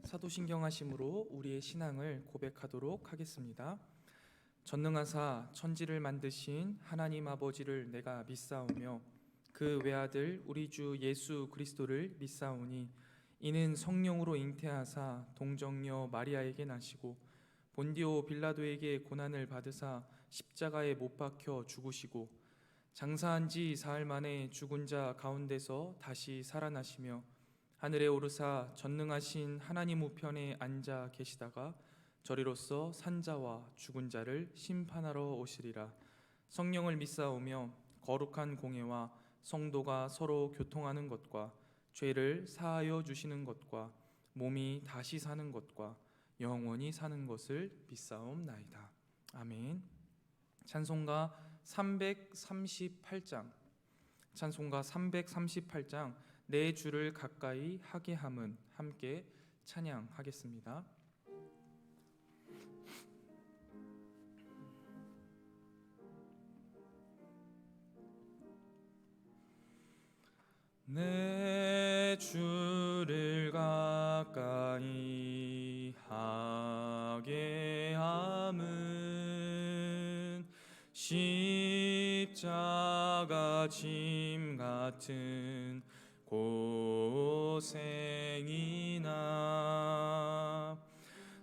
사도신경하심으로 우리의 신앙을 고백하도록 하겠습니다. 전능하사 천지를 만드신 하나님 아버지를 내가 믿사오며 그 외아들 우리 주 예수 그리스도를 믿사오니 이는 성령으로 잉태하사 동정녀 마리아에게 나시고 본디오 빌라도에게 고난을 받으사 십자가에 못 박혀 죽으시고 장사한 지 사흘 만에 죽은 자 가운데서 다시 살아나시며 하늘에 오르사 전능하신 하나님 우편에 앉아 계시다가 저리로서 산자와 죽은 자를 심판하러 오시리라. 성령을 믿사오며 거룩한 공회와 성도가 서로 교통하는 것과 죄를 사하여 주시는 것과 몸이 다시 사는 것과 영원히 사는 것을 믿사옵나이다. 아멘. 찬송가 338장 찬송가 338장 내 주를 가까이 하게 함은 함께 찬양하겠습니다. 내 주를 가까이 하게 함은 십자가 짐 같은 고생이나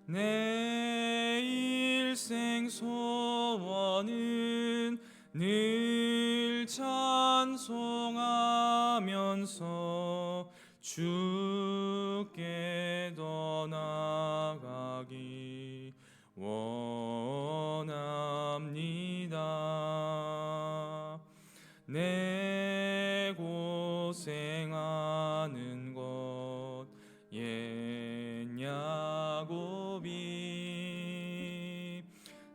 내 일생 소원은 늘 찬송하면서 주께 더 나아가기 원합니다. 내 고생하는 것 옛 야곱이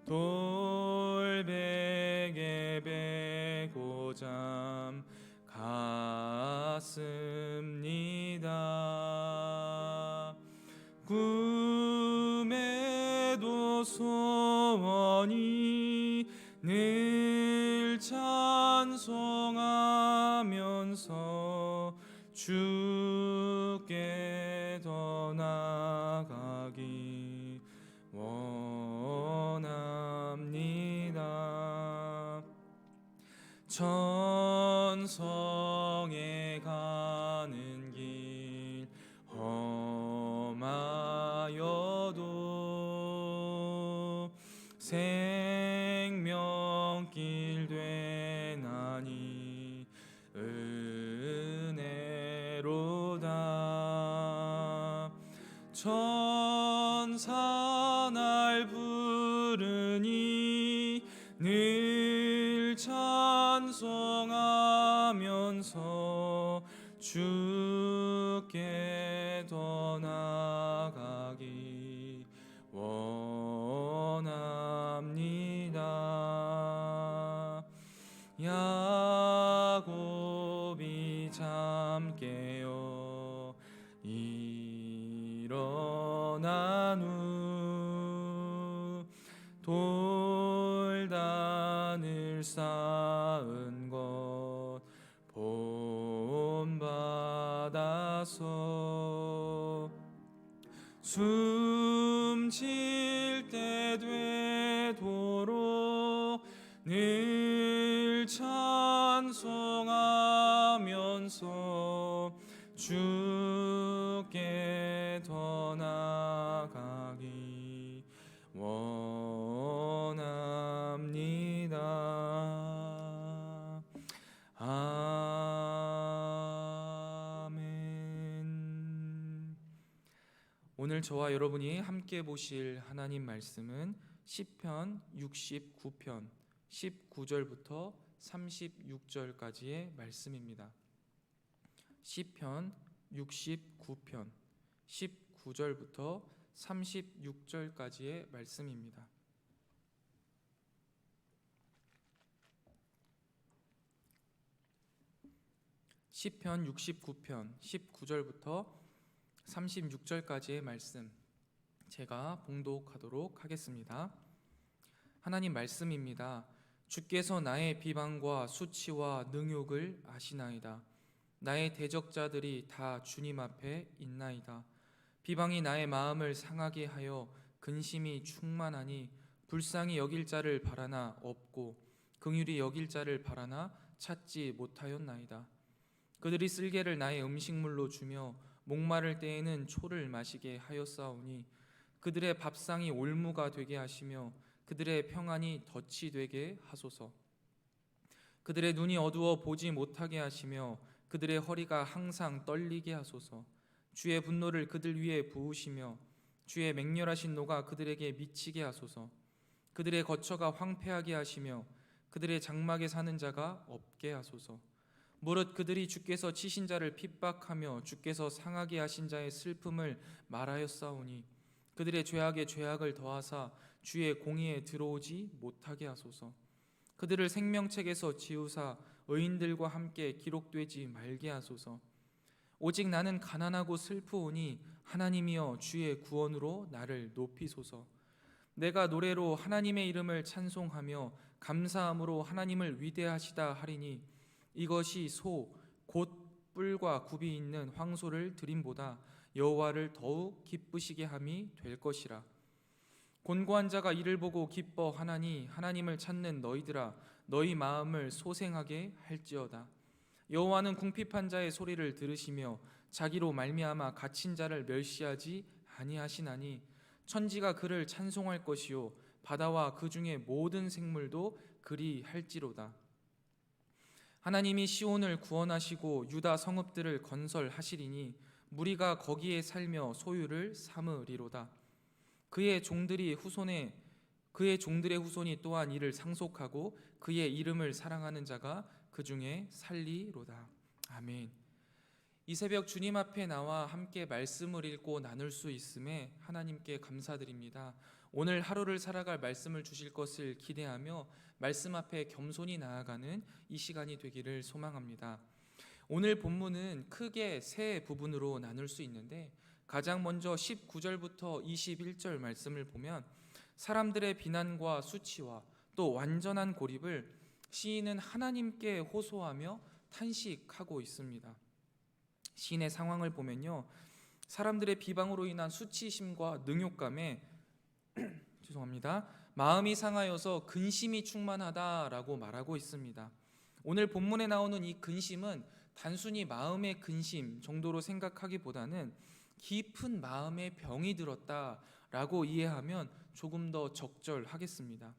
돌베개 베고 잠 갔습니다. 꿈에도 소원이 늘 찬송하면서 주께 더 나아가기 원합니다. 천성에 가는 길 험하여도 생명길 되나니 은혜로다. 천사 날 부르니 늘 찬송하면서 주께 더 나아가기 원합니다. 야곱이 잠 깨어 일어난 후 돌단을 쌓은 것 본받아서 숨질 때 되도록 늘 찬송하면서 주께 더 나아가기 원합니다. 아멘. 오늘 저와 여러분이 함께 보실 하나님 말씀은 시편 69편 19절부터 36절까지의 말씀입니다. 시편 69편 19절부터 36절까지의 말씀입니다. 시편 69편 19절부터 36절까지의 말씀 제가 봉독하도록 하겠습니다. 하나님 말씀입니다. 주께서 나의 비방과 수치와 능욕을 아시나이다. 나의 대적자들이 다 주님 앞에 있나이다. 비방이 나의 마음을 상하게 하여 근심이 충만하니 불쌍히 여길 자를 바라나 없고 긍휼히 여길 자를 바라나 찾지 못하였나이다. 그들이 쓸개를 나의 음식물로 주며 목마를 때에는 초를 마시게 하였사오니 그들의 밥상이 올무가 되게 하시며 그들의 평안이 덫이 되게 하소서. 그들의 눈이 어두워 보지 못하게 하시며 그들의 허리가 항상 떨리게 하소서. 주의 분노를 그들 위에 부으시며 주의 맹렬하신 노가 그들에게 미치게 하소서. 그들의 거처가 황폐하게 하시며 그들의 장막에 사는 자가 없게 하소서. 무릇 그들이 주께서 치신 자를 핍박하며 주께서 상하게 하신 자의 슬픔을 말하였사오니 그들의 죄악에 죄악을 더하사 주의 공의에 들어오지 못하게 하소서. 그들을 생명책에서 지우사 의인들과 함께 기록되지 말게 하소서. 오직 나는 가난하고 슬프오니 하나님이여 주의 구원으로 나를 높이소서. 내가 노래로 하나님의 이름을 찬송하며 감사함으로 하나님을 위대하시다 하리니 이것이 소 곧 뿔과 굽이 있는 황소를 드림보다 여호와를 더욱 기쁘시게 함이 될 것이라. 곤고한 자가 이를 보고 기뻐하나니 하나님을 찾는 너희들아 너희 마음을 소생하게 할지어다. 여호와는 궁핍한 자의 소리를 들으시며 자기로 말미암아 갇힌 자를 멸시하지 아니하시나니 천지가 그를 찬송할 것이요 바다와 그 중에 모든 생물도 그리 할지로다. 하나님이 시온을 구원하시고 유다 성읍들을 건설하시리니 무리가 거기에 살며 소유를 삼으리로다. 그의 종들의 후손이 또한 이를 상속하고 그의 이름을 사랑하는 자가 그 중에 살리로다. 아멘. 이 새벽 주님 앞에 나와 함께 말씀을 읽고 나눌 수 있음에 하나님께 감사드립니다. 오늘 하루를 살아갈 말씀을 주실 것을 기대하며 말씀 앞에 겸손히 나아가는 이 시간이 되기를 소망합니다. 오늘 본문은 크게 세 부분으로 나눌 수 있는데 가장 먼저 19절부터 21절 말씀을 보면 사람들의 비난과 수치와 또 완전한 고립을 시인은 하나님께 호소하며 탄식하고 있습니다. 시인의 상황을 보면요, 사람들의 비방으로 인한 수치심과 능욕감에 마음이 상하여서 근심이 충만하다라고 말하고 있습니다. 오늘 본문에 나오는 이 근심은 단순히 마음의 근심 정도로 생각하기보다는 깊은 마음의 병이 들었다라고 이해하면 조금 더 적절하겠습니다.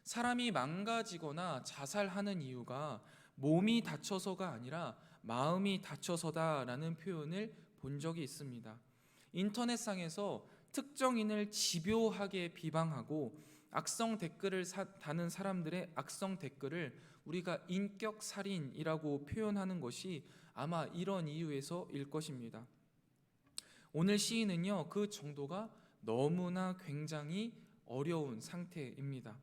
사람이 망가지거나 자살하는 이유가 몸이 다쳐서가 아니라 마음이 다쳐서다라는 표현을 본 적이 있습니다. 인터넷상에서 특정인을 집요하게 비방하고 악성 댓글을 다는 사람들의 악성 댓글을 우리가 인격살인이라고 표현하는 것이 아마 이런 이유에서일 것입니다. 오늘 시인은요, 그 정도가 너무나 굉장히 어려운 상태입니다.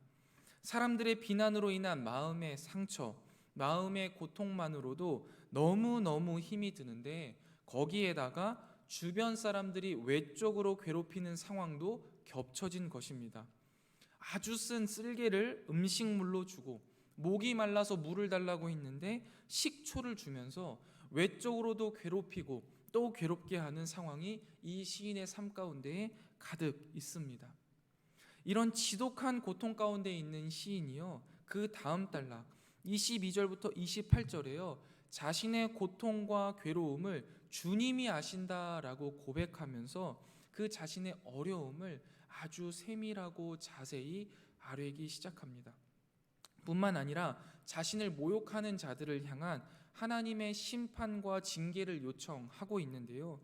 사람들의 비난으로 인한 마음의 상처, 마음의 고통만으로도 너무너무 힘이 드는데 거기에다가 주변 사람들이 외적으로 괴롭히는 상황도 겹쳐진 것입니다. 아주 쓴 쓸개를 음식물로 주고 목이 말라서 물을 달라고 했는데 식초를 주면서 외적으로도 괴롭히고 또 괴롭게 하는 상황이 이 시인의 삶 가운데에 가득 있습니다. 이런 지독한 고통 가운데 있는 시인이요, 그 다음 단락 22절부터 28절에요 자신의 고통과 괴로움을 주님이 아신다라고 고백하면서 그 자신의 어려움을 아주 세밀하고 자세히 아뢰기 시작합니다. 뿐만 아니라 자신을 모욕하는 자들을 향한 하나님의 심판과 징계를 요청하고 있는데요,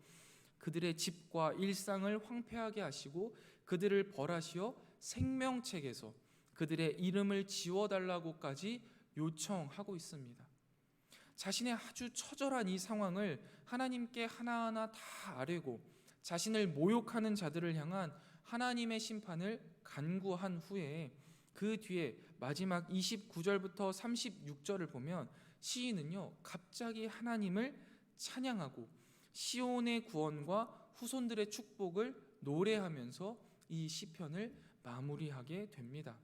그들의 집과 일상을 황폐하게 하시고 그들을 벌하시어 생명책에서 그들의 이름을 지워달라고까지 요청하고 있습니다. 자신의 아주 처절한 이 상황을 하나님께 하나하나 다 아뢰고 자신을 모욕하는 자들을 향한 하나님의 심판을 간구한 후에 그 뒤에 마지막 29절부터 36절을 보면 시인은요, 갑자기 하나님을 찬양하고 시온의 구원과 후손들의 축복을 노래하면서 이 시편을 마무리하게 됩니다.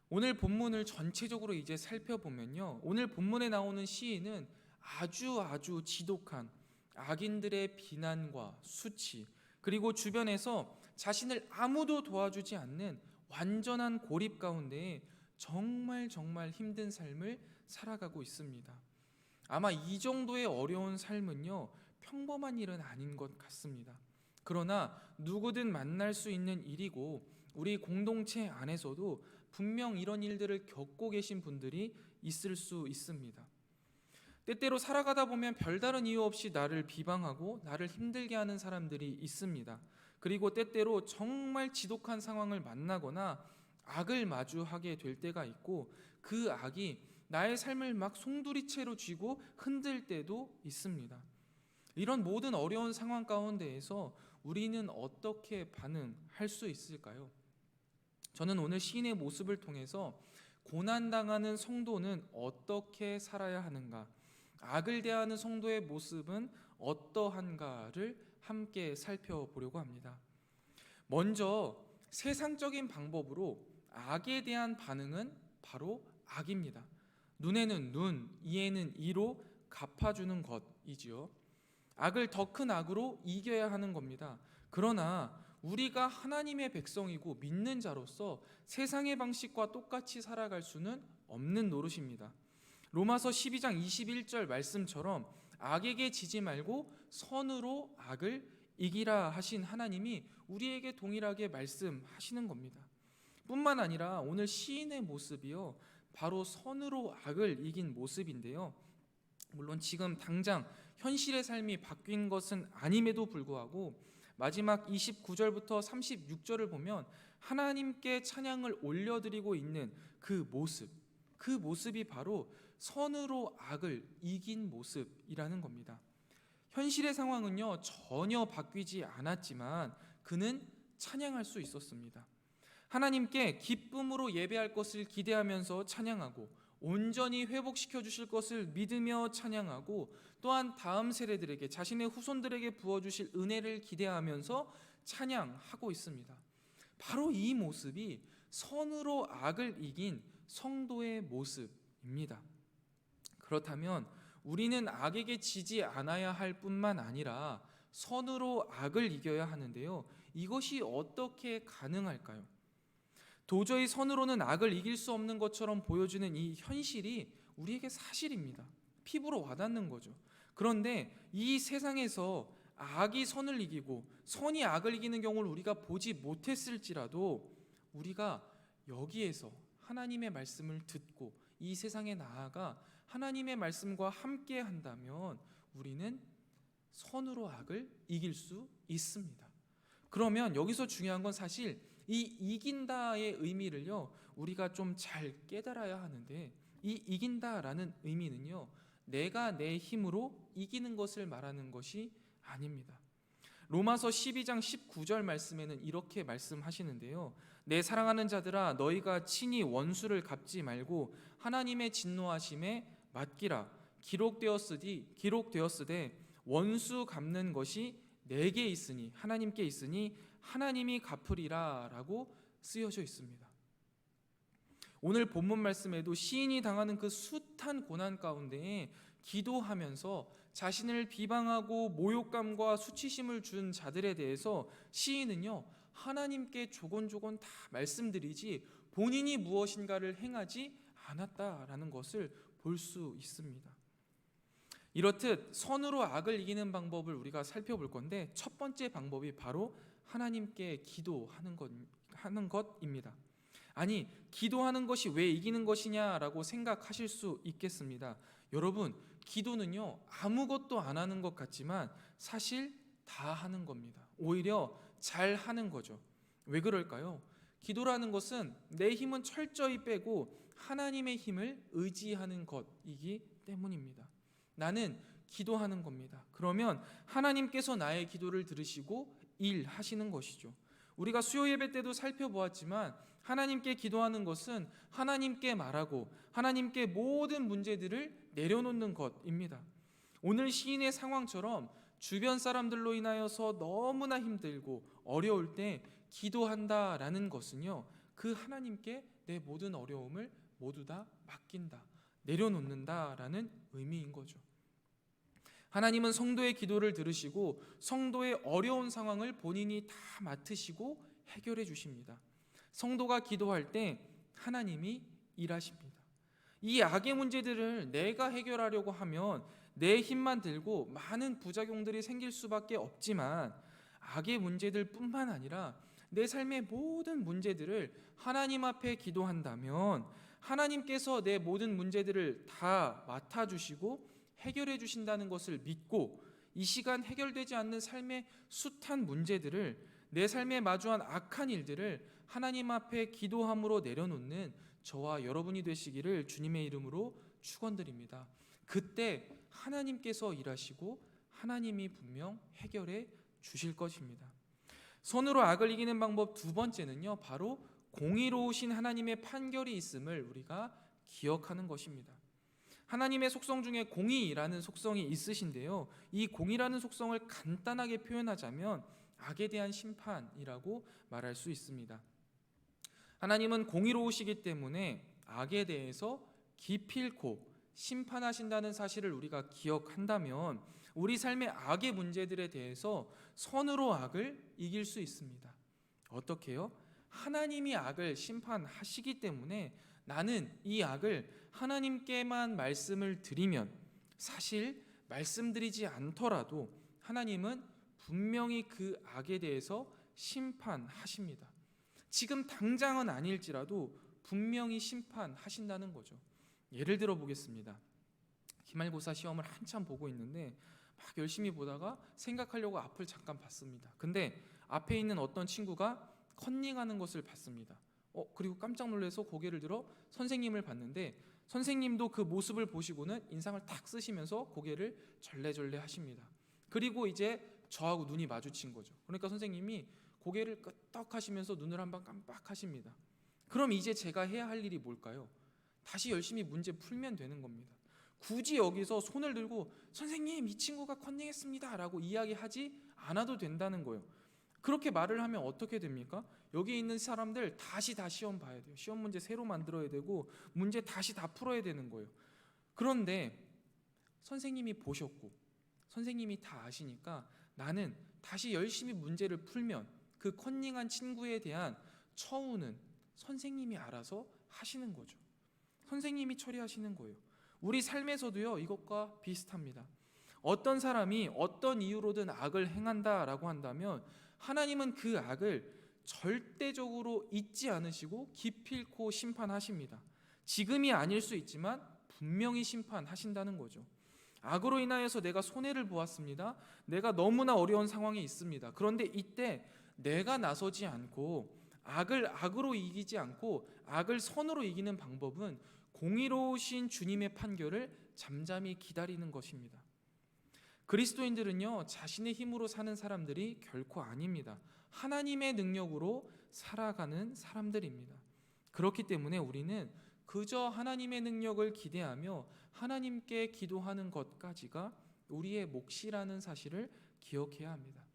오늘 본문을 전체적으로 이제 살펴보면요, 오늘 본문에 나오는 시인은 아주 지독한 악인들의 비난과 수치, 그리고 주변에서 자신을 아무도 도와주지 않는 완전한 고립 가운데 정말 힘든 삶을 살아가고 있습니다. 아마 이 정도의 어려운 삶은요, 평범한 일은 아닌 것 같습니다. 그러나 누구든 만날 수 있는 일이고, 우리 공동체 안에서도 분명 이런 일들을 겪고 계신 분들이 있을 수 있습니다. 때때로 살아가다 보면 별다른 이유 없이 나를 비방하고 나를 힘들게 하는 사람들이 있습니다. 그리고 때때로 정말 지독한 상황을 만나거나 악을 마주하게 될 때가 있고, 그 악이 나의 삶을 막 송두리째로 쥐고 흔들 때도 있습니다. 이런 모든 어려운 상황 가운데에서 우리는 어떻게 반응할 수 있을까요? 저는 오늘 시인의 모습을 통해서 고난당하는 성도는 어떻게 살아야 하는가, 악을 대하는 성도의 모습은 어떠한가를 함께 살펴보려고 합니다. 먼저 세상적인 방법으로 악에 대한 반응은 바로 악입니다. 눈에는 눈, 이에는 이로 갚아주는 것이지요. 악을 더 큰 악으로 이겨야 하는 겁니다. 그러나 우리가 하나님의 백성이고 믿는 자로서 세상의 방식과 똑같이 살아갈 수는 없는 노릇입니다. 로마서 12장 21절 말씀처럼 악에게 지지 말고 선으로 악을 이기라 하신 하나님이 우리에게 동일하게 말씀하시는 겁니다. 뿐만 아니라 오늘 시인의 모습이요, 바로 선으로 악을 이긴 모습인데요, 물론 지금 당장 현실의 삶이 바뀐 것은 아님에도 불구하고 마지막 29절부터 36절을 보면 하나님께 찬양을 올려드리고 있는 그 모습이 바로 선으로 악을 이긴 모습이라는 겁니다. 현실의 상황은요, 전혀 바뀌지 않았지만 그는 찬양할 수 있었습니다. 하나님께 기쁨으로 예배할 것을 기대하면서 찬양하고, 온전히 회복시켜 주실 것을 믿으며 찬양하고, 또한 다음 세대들에게, 자신의 후손들에게 부어주실 은혜를 기대하면서 찬양하고 있습니다. 바로 이 모습이 선으로 악을 이긴 성도의 모습입니다. 그렇다면 우리는 악에게 지지 않아야 할 뿐만 아니라 선으로 악을 이겨야 하는데요, 이것이 어떻게 가능할까요? 도저히 선으로는 악을 이길 수 없는 것처럼 보여주는 이 현실이 우리에게 사실입니다. 피부로 와닿는 거죠. 그런데 이 세상에서 악이 선을 이기고 선이 악을 이기는 경우를 우리가 보지 못했을지라도, 우리가 여기에서 하나님의 말씀을 듣고 이 세상에 나아가 하나님의 말씀과 함께 한다면 우리는 선으로 악을 이길 수 있습니다. 그러면 여기서 중요한 건 사실 이 이긴다의 의미를요, 우리가 좀 잘 깨달아야 하는데, 이 이긴다라는 의미는요, 내가 내 힘으로 이기는 것을 말하는 것이 아닙니다. 로마서 12장 19절 말씀에는 이렇게 말씀하시는데요, 내 사랑하는 자들아, 너희가 친히 원수를 갚지 말고 하나님의 진노하심에 맡기라. 기록되었으되 원수 갚는 것이 내게 있으니, 하나님께 있으니 하나님이 갚으리라 라고 쓰여져 있습니다. 오늘 본문 말씀에도 시인이 당하는 그 숱한 고난 가운데 기도하면서 자신을 비방하고 모욕감과 수치심을 준 자들에 대해서 시인은요, 하나님께 조곤조곤 다 말씀드리지 본인이 무엇인가를 행하지 않았다라는 것을 볼 수 있습니다. 이렇듯 선으로 악을 이기는 방법을 우리가 살펴볼 건데, 첫 번째 방법이 바로 하나님께 기도하는 것입니다. 아니, 기도하는 것이 왜 이기는 것이냐라고 생각하실 수 있겠습니다. 여러분, 기도는요, 아무것도 안 하는 것 같지만 사실 다 하는 겁니다. 오히려 잘 하는 거죠. 왜 그럴까요? 기도라는 것은 내 힘은 철저히 빼고 하나님의 힘을 의지하는 것이기 때문입니다. 나는 기도하는 겁니다. 그러면 하나님께서 나의 기도를 들으시고 일하시는 것이죠. 우리가 수요 예배 때도 살펴보았지만 하나님께 기도하는 것은 하나님께 말하고 하나님께 모든 문제들을 내려놓는 것입니다. 오늘 시인의 상황처럼 주변 사람들로 인하여서 너무나 힘들고 어려울 때 기도한다라는 것은요, 그 하나님께 내 모든 어려움을 모두 다 맡긴다, 내려놓는다라는 의미인 거죠. 하나님은 성도의 기도를 들으시고 성도의 어려운 상황을 본인이 다 맡으시고 해결해 주십니다. 성도가 기도할 때 하나님이 일하십니다. 이 악의 문제들을 내가 해결하려고 하면 내 힘만 들고 많은 부작용들이 생길 수밖에 없지만, 악의 문제들뿐만 아니라 내 삶의 모든 문제들을 하나님 앞에 기도한다면 하나님께서 내 모든 문제들을 다 맡아주시고 해결해 주신다는 것을 믿고, 이 시간 해결되지 않는 삶의 숱한 문제들을, 내 삶에 마주한 악한 일들을 하나님 앞에 기도함으로 내려놓는 저와 여러분이 되시기를 주님의 이름으로 축원드립니다. 그때 하나님께서 일하시고 하나님이 분명 해결해 주실 것입니다. 선으로 악을 이기는 방법 두 번째는요, 바로 공의로우신 하나님의 판결이 있음을 우리가 기억하는 것입니다. 하나님의 속성 중에 공의라는 속성이 있으신데요, 이 공의라는 속성을 간단하게 표현하자면 악에 대한 심판이라고 말할 수 있습니다. 하나님은 공의로우시기 때문에 악에 대해서 기필코 심판하신다는 사실을 우리가 기억한다면 우리 삶의 악의 문제들에 대해서 선으로 악을 이길 수 있습니다. 어떻게요? 하나님이 악을 심판하시기 때문에 나는 이 악을 하나님께만 말씀을 드리면, 사실 말씀드리지 않더라도 하나님은 분명히 그 악에 대해서 심판하십니다. 지금 당장은 아닐지라도 분명히 심판하신다는 거죠. 예를 들어 보겠습니다. 기말고사 시험을 한참 보고 있는데 막 열심히 보다가 생각하려고 앞을 잠깐 봤습니다. 근데 앞에 있는 어떤 친구가 컨닝하는 것을 봤습니다. 그리고 깜짝 놀라서 고개를 들어 선생님을 봤는데, 선생님도 그 모습을 보시고는 인상을 탁 쓰시면서 고개를 절레절레 하십니다. 그리고 이제 저하고 눈이 마주친 거죠. 그러니까 선생님이 고개를 끄덕하시면서 눈을 한번 깜빡하십니다. 그럼 이제 제가 해야 할 일이 뭘까요? 다시 열심히 문제 풀면 되는 겁니다. 굳이 여기서 손을 들고 선생님 이 친구가 컨닝했습니다 라고 이야기하지 않아도 된다는 거예요. 그렇게 말을 하면 어떻게 됩니까? 여기 있는 사람들 다시 다 시험 봐야 돼요. 시험 문제 새로 만들어야 되고 문제 다시 다 풀어야 되는 거예요. 그런데 선생님이 보셨고 선생님이 다 아시니까 나는 다시 열심히 문제를 풀면 그 컨닝한 친구에 대한 처우는 선생님이 알아서 하시는 거죠. 선생님이 처리하시는 거예요. 우리 삶에서도요, 이것과 비슷합니다. 어떤 사람이 어떤 이유로든 악을 행한다라고 한다면 하나님은 그 악을 절대적으로 잊지 않으시고 기필코 심판하십니다. 지금이 아닐 수 있지만 분명히 심판하신다는 거죠. 악으로 인하여서 내가 손해를 보았습니다. 내가 너무나 어려운 상황에 있습니다. 그런데 이때 내가 나서지 않고 악을 악으로 이기지 않고 악을 선으로 이기는 방법은 공의로우신 주님의 판결을 잠잠히 기다리는 것입니다. 그리스도인들은요, 자신의 힘으로 사는 사람들이 결코 아닙니다. 하나님의 능력으로 살아가는 사람들입니다. 그렇기 때문에 우리는 그저 하나님의 능력을 기대하며 하나님께 기도하는 것까지가 우리의 몫이라는 사실을 기억해야 합니다.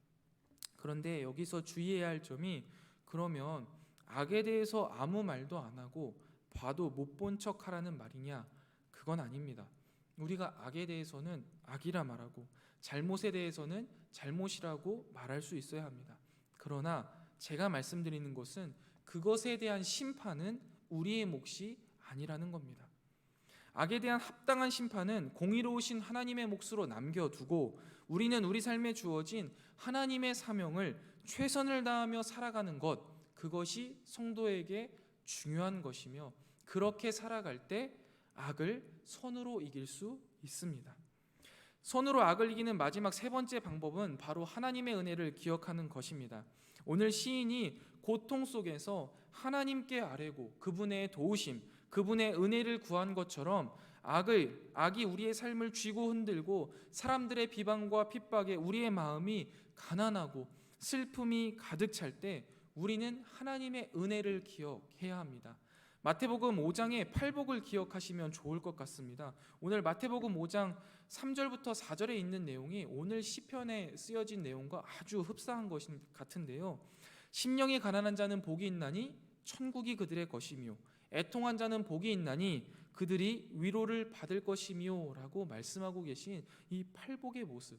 그런데 여기서 주의해야 할 점이, 그러면 악에 대해서 아무 말도 안 하고 봐도 못 본 척 하라는 말이냐? 그건 아닙니다. 우리가 악에 대해서는 악이라 말하고 잘못에 대해서는 잘못이라고 말할 수 있어야 합니다. 그러나 제가 말씀드리는 것은 그것에 대한 심판은 우리의 몫이 아니라는 겁니다. 악에 대한 합당한 심판은 공의로우신 하나님의 몫으로 남겨두고 우리는 우리 삶에 주어진 하나님의 사명을 최선을 다하며 살아가는 것, 그것이 성도에게 중요한 것이며, 그렇게 살아갈 때 악을 선으로 이길 수 있습니다. 선으로 악을 이기는 마지막 세 번째 방법은 바로 하나님의 은혜를 기억하는 것입니다. 오늘 시인이 고통 속에서 하나님께 아뢰고 그분의 도우심, 그분의 은혜를 구한 것처럼 악이 우리의 삶을 쥐고 흔들고 사람들의 비방과 핍박에 우리의 마음이 가난하고 슬픔이 가득 찰 때 우리는 하나님의 은혜를 기억해야 합니다. 마태복음 5장의 팔복을 기억하시면 좋을 것 같습니다. 오늘 마태복음 5장 3절부터 4절에 있는 내용이 오늘 시편에 쓰여진 내용과 아주 흡사한 것 같은데요. 심령이 가난한 자는 복이 있나니 천국이 그들의 것이며 애통한 자는 복이 있나니 그들이 위로를 받을 것이며 라고 말씀하고 계신 이 팔복의 모습,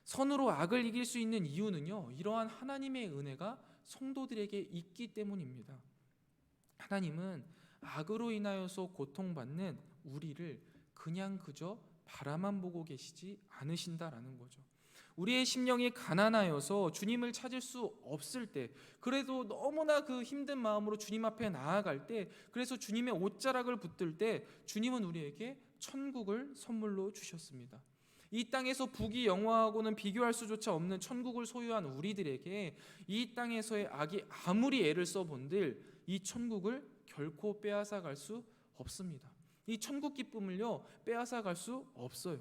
선으로 악을 이길 수 있는 이유는요, 이러한 하나님의 은혜가 성도들에게 있기 때문입니다. 하나님은 악으로 인하여서 고통받는 우리를 그냥 그저 바라만 보고 계시지 않으신다라는 거죠. 우리의 심령이 가난하여서 주님을 찾을 수 없을 때, 그래도 너무나 그 힘든 마음으로 주님 앞에 나아갈 때, 그래서 주님의 옷자락을 붙들 때 주님은 우리에게 천국을 선물로 주셨습니다. 이 땅에서 부귀영화하고는 비교할 수조차 없는 천국을 소유한 우리들에게 이 땅에서의 악이 아무리 애를 써본들 이 천국을 결코 빼앗아 갈 수 없습니다. 이 천국 기쁨을요, 빼앗아 갈 수 없어요.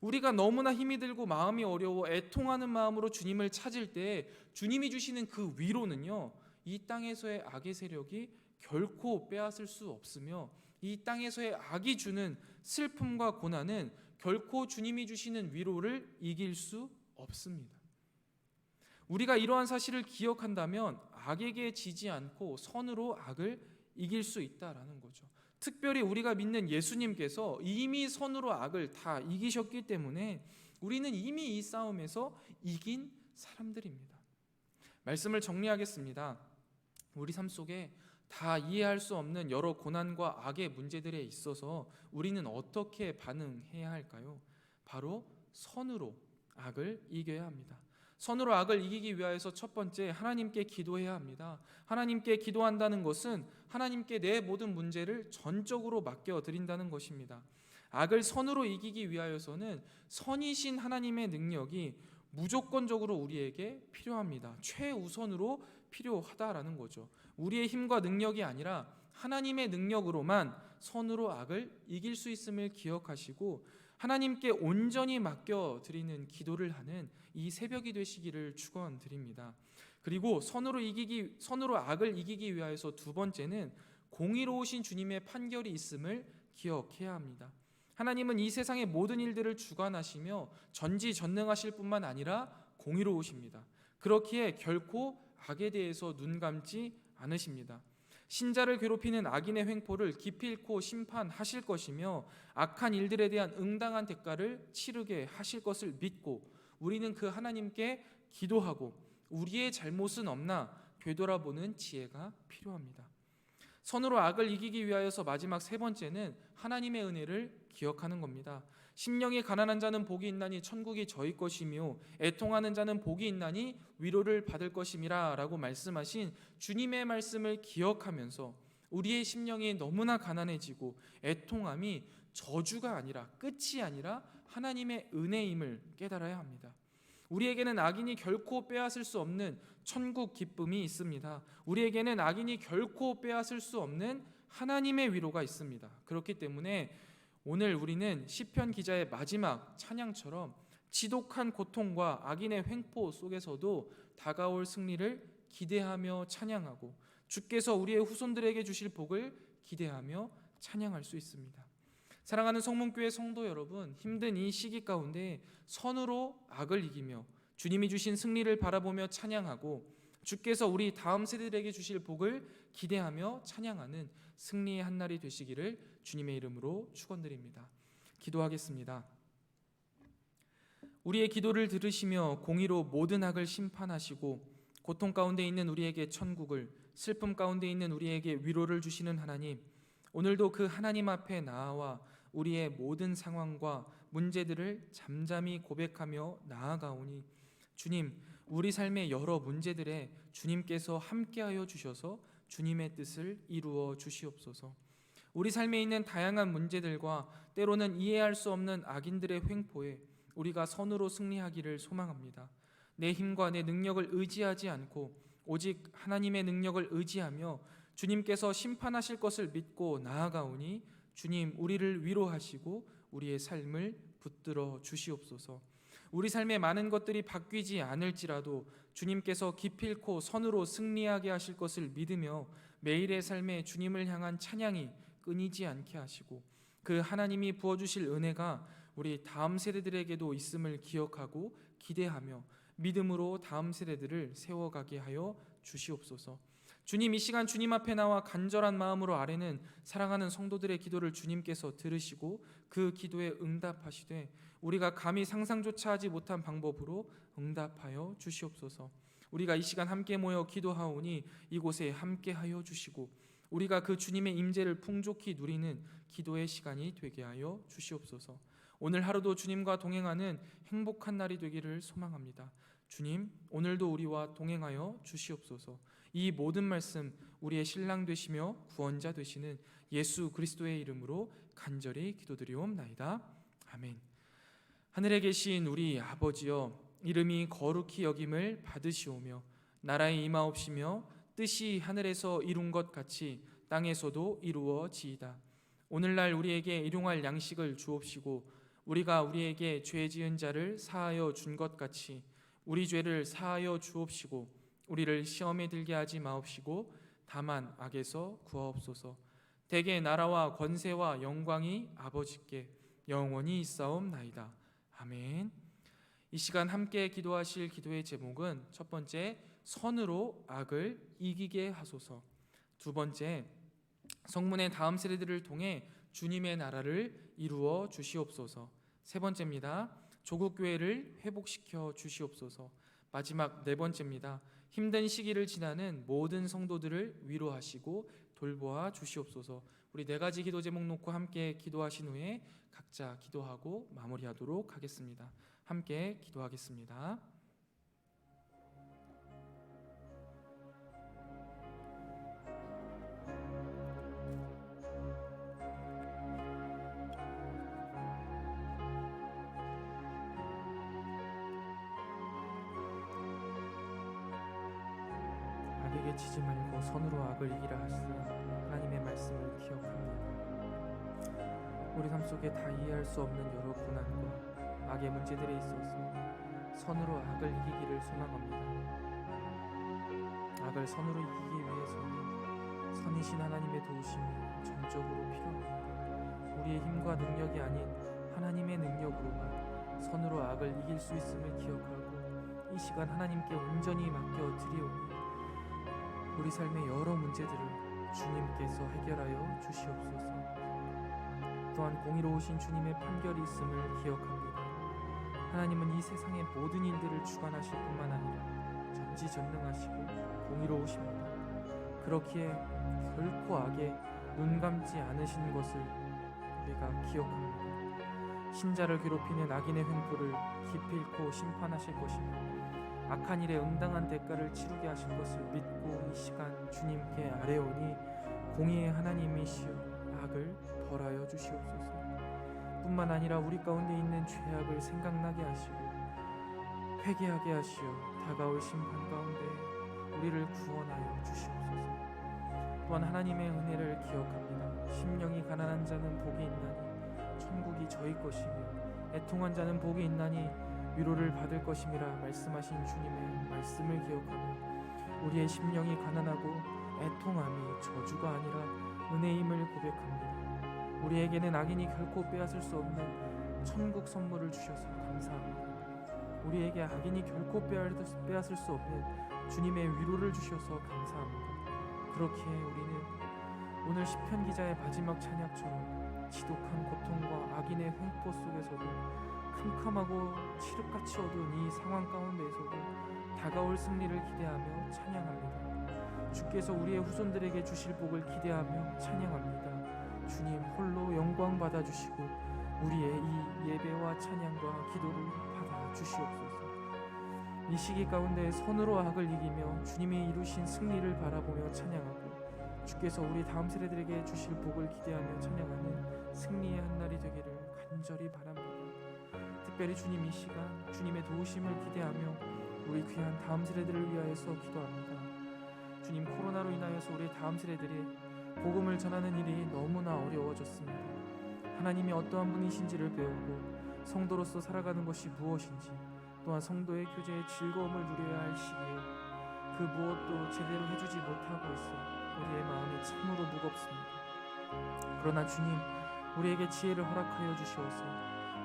우리가 너무나 힘이 들고 마음이 어려워 애통하는 마음으로 주님을 찾을 때 주님이 주시는 그 위로는요, 이 땅에서의 악의 세력이 결코 빼앗을 수 없으며 이 땅에서의 악이 주는 슬픔과 고난은 결코 주님이 주시는 위로를 이길 수 없습니다. 우리가 이러한 사실을 기억한다면 악에게 지지 않고 선으로 악을 이길 수 있다라는 거죠. 특별히 우리가 믿는 예수님께서 이미 선으로 악을 다 이기셨기 때문에 우리는 이미 이 싸움에서 이긴 사람들입니다. 말씀을 정리하겠습니다. 우리 삶 속에 다 이해할 수 없는 여러 고난과 악의 문제들에 있어서 우리는 어떻게 반응해야 할까요? 바로 선으로 악을 이겨야 합니다. 선으로 악을 이기기 위하여서 첫 번째, 하나님께 기도해야 합니다. 하나님께 기도한다는 것은 하나님께 내 모든 문제를 전적으로 맡겨드린다는 것입니다. 악을 선으로 이기기 위하여서는 선이신 하나님의 능력이 무조건적으로 우리에게 필요합니다. 최우선으로 필요하다라는 거죠. 우리의 힘과 능력이 아니라 하나님의 능력으로만 선으로 악을 이길 수 있음을 기억하시고 하나님께 온전히 맡겨드리는 기도를 하는 이 새벽이 되시기를 축원드립니다. 그리고 선으로 악을 이기기 위하여서 두 번째는 공의로우신 주님의 판결이 있음을 기억해야 합니다. 하나님은 이 세상의 모든 일들을 주관하시며 전지전능하실 뿐만 아니라 공의로우십니다. 그렇기에 결코 악에 대해서 눈 감지 않으십니다. 신자를 괴롭히는 악인의 횡포를 기필코 심판하실 것이며 악한 일들에 대한 응당한 대가를 치르게 하실 것을 믿고 우리는 그 하나님께 기도하고 우리의 잘못은 없나 되돌아보는 지혜가 필요합니다. 선으로 악을 이기기 위하여서 마지막 세 번째는 하나님의 은혜를 기억하는 겁니다. 심령이 가난한 자는 복이 있나니 천국이 저희 것이며 애통하는 자는 복이 있나니 위로를 받을 것임이라 라고 말씀하신 주님의 말씀을 기억하면서 우리의 심령이 너무나 가난해지고 애통함이 저주가 아니라 끝이 아니라 하나님의 은혜임을 깨달아야 합니다. 우리에게는 악인이 결코 빼앗을 수 없는 천국 기쁨이 있습니다. 우리에게는 악인이 결코 빼앗을 수 없는 하나님의 위로가 있습니다. 그렇기 때문에 오늘 우리는 시편 기자의 마지막 찬양처럼 지독한 고통과 악인의 횡포 속에서도 다가올 승리를 기대하며 찬양하고 주께서 우리의 후손들에게 주실 복을 기대하며 찬양할 수 있습니다. 사랑하는 성문교회 성도 여러분, 힘든 이 시기 가운데 선으로 악을 이기며 주님이 주신 승리를 바라보며 찬양하고 주께서 우리 다음 세대들에게 주실 복을 기대하며 찬양하는 승리의 한 날이 되시기를 주님의 이름으로 축원드립니다. 기도하겠습니다. 우리의 기도를 들으시며 공의로 모든 악을 심판하시고 고통 가운데 있는 우리에게 천국을, 슬픔 가운데 있는 우리에게 위로를 주시는 하나님, 오늘도 그 하나님 앞에 나아와 우리의 모든 상황과 문제들을 잠잠히 고백하며 나아가오니 주님, 우리 삶의 여러 문제들에 주님께서 함께하여 주셔서 주님의 뜻을 이루어 주시옵소서. 우리 삶에 있는 다양한 문제들과 때로는 이해할 수 없는 악인들의 횡포에 우리가 선으로 승리하기를 소망합니다. 내 힘과 내 능력을 의지하지 않고 오직 하나님의 능력을 의지하며 주님께서 심판하실 것을 믿고 나아가오니 주님, 우리를 위로하시고 우리의 삶을 붙들어 주시옵소서. 우리 삶의 많은 것들이 바뀌지 않을지라도 주님께서 기필코 선으로 승리하게 하실 것을 믿으며 매일의 삶에 주님을 향한 찬양이 끊이지 않게 하시고 그 하나님이 부어주실 은혜가 우리 다음 세대들에게도 있음을 기억하고 기대하며 믿음으로 다음 세대들을 세워가게 하여 주시옵소서. 주님, 이 시간 주님 앞에 나와 간절한 마음으로 아뢰는 사랑하는 성도들의 기도를 주님께서 들으시고 그 기도에 응답하시되 우리가 감히 상상조차 하지 못한 방법으로 응답하여 주시옵소서. 우리가 이 시간 함께 모여 기도하오니 이곳에 함께하여 주시고 우리가 그 주님의 임재를 풍족히 누리는 기도의 시간이 되게 하여 주시옵소서. 오늘 하루도 주님과 동행하는 행복한 날이 되기를 소망합니다. 주님, 오늘도 우리와 동행하여 주시옵소서. 이 모든 말씀 우리의 신랑 되시며 구원자 되시는 예수 그리스도의 이름으로 간절히 기도드리옵나이다. 아멘. 하늘에 계신 우리 아버지여, 이름이 거룩히 여김을 받으시오며 나라의 임하옵시며 뜻이 하늘에서 이룬 것 같이 땅에서도 이루어지이다. 오늘날 우리에게 일용할 양식을 주옵시고 우리가 우리에게 죄 지은 자를 사하여 준 것 같이 우리 죄를 사하여 주옵시고 우리를 시험에 들게 하지 마옵시고 다만 악에서 구하옵소서. 대개 나라와 권세와 영광이 아버지께 영원히 있사옵나이다. 아멘. 이 시간 함께 기도하실 기도의 제목은 첫 번째, 선으로 악을 이기게 하소서. 두 번째, 성문의 다음 세대들을 통해 주님의 나라를 이루어 주시옵소서. 세 번째입니다. 조국 교회를 회복시켜 주시옵소서. 마지막 네 번째입니다. 힘든 시기를 지나는 모든 성도들을 위로하시고 돌보아 주시옵소서. 우리 네 가지 기도 제목 놓고 함께 기도하신 후에 각자 기도하고 마무리하도록 하겠습니다. 함께 기도하겠습니다. 악에게 치지 말고 선으로 악을 이기라 하시는 하나님의 말씀을 기억합니다. 우리 삶 속에 다 이해할 수 없는 여러 고난과 악의 문제들에 있어서 선으로 악을 이기기를 소망합니다. 악을 선으로 이기기 위해서는 선이신 하나님의 도우심이 전적으로 필요합니다. 우리의 힘과 능력이 아닌 하나님의 능력으로만 선으로 악을 이길 수 있음을 기억하고 이 시간 하나님께 온전히 맡겨 드리오니 우리 삶의 여러 문제들을 주님께서 해결하여 주시옵소서. 또한 공의로우신 주님의 판결이 있음을 기억합니다. 하나님은 이 세상의 모든 일들을 주관하실 뿐만 아니라 전지전능하시고 공의로우십니다. 그렇기에 결코 악에 눈 감지 않으신 것을 우리가 기억합니다. 신자를 괴롭히는 악인의 횡포를 기필코 심판하실 것이며 악한 일에 응당한 대가를 치르게 하실 것을 믿고 이 시간 주님께 아뢰오니 공의의 하나님이시여 악을 벌하여 주시옵소서. 뿐만 아니라 우리 가운데 있는 죄악을 생각나게 하시고 회개하게 하시어 다가올 심판 가운데 우리를 구원하여 주시옵소서. 또한 하나님의 은혜를 기억합니다. 심령이 가난한 자는 복이 있나니 천국이 저희 것이며 애통한 자는 복이 있나니 위로를 받을 것임이라 말씀하신 주님의 말씀을 기억하며 우리의 심령이 가난하고 애통함이 저주가 아니라 은혜임을 고백합니다. 우리에게는 악인이 결코 빼앗을 수 없는 천국 선물을 주셔서 감사합니다. 우리에게 악인이 결코 빼앗을 수 없는 주님의 위로를 주셔서 감사합니다. 그렇기에 우리는 오늘 시편 기자의 마지막 찬양처럼 지독한 고통과 악인의 횡포 속에서도 캄캄하고 칠흑같이 어두운 이 상황 가운데에서도 다가올 승리를 기대하며 찬양합니다. 주께서 우리의 후손들에게 주실 복을 기대하며 찬양합니다. 주님 홀로 영광 받아주시고 우리의 이 예배와 찬양과 기도를 받아 주시옵소서. 이 시기 가운데 선으로 악을 이기며 주님이 이루신 승리를 바라보며 찬양하고 주께서 우리 다음 세대들에게 주실 복을 기대하며 찬양하는 승리의 한 날이 되기를 간절히 바랍니다. 특별히 주님 이 시간 주님의 도우심을 기대하며 우리 귀한 다음 세대들을 위하여서 기도합니다. 주님, 코로나로 인하여서 우리 다음 세대들이 복음을 전하는 일이 너무나 어려워졌습니다. 하나님이 어떠한 분이신지를 배우고 성도로서 살아가는 것이 무엇인지, 또한 성도의 교제의 즐거움을 누려야 할 시기에 그 무엇도 제대로 해주지 못하고 있어 우리의 마음이 참으로 무겁습니다. 그러나 주님, 우리에게 지혜를 허락하여 주시옵소서.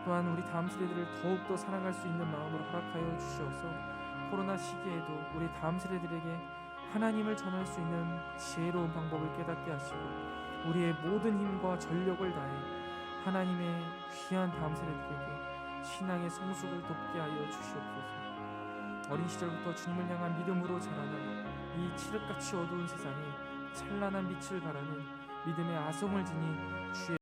또한 우리 다음 세대들을 더욱더 사랑할 수 있는 마음을 허락하여 주시옵소서. 코로나 시기에도 우리 다음 세대들에게 하나님을 전할 수 있는 지혜로운 방법을 깨닫게 하시고 우리의 모든 힘과 전력을 다해 하나님의 귀한 다음 세대들에게 신앙의 성숙을 돕게 하여 주시옵소서. 어린 시절부터 주님을 향한 믿음으로 자라나 이 칠흑같이 어두운 세상에 찬란한 빛을 발하는 믿음의 아성을 지닌 주의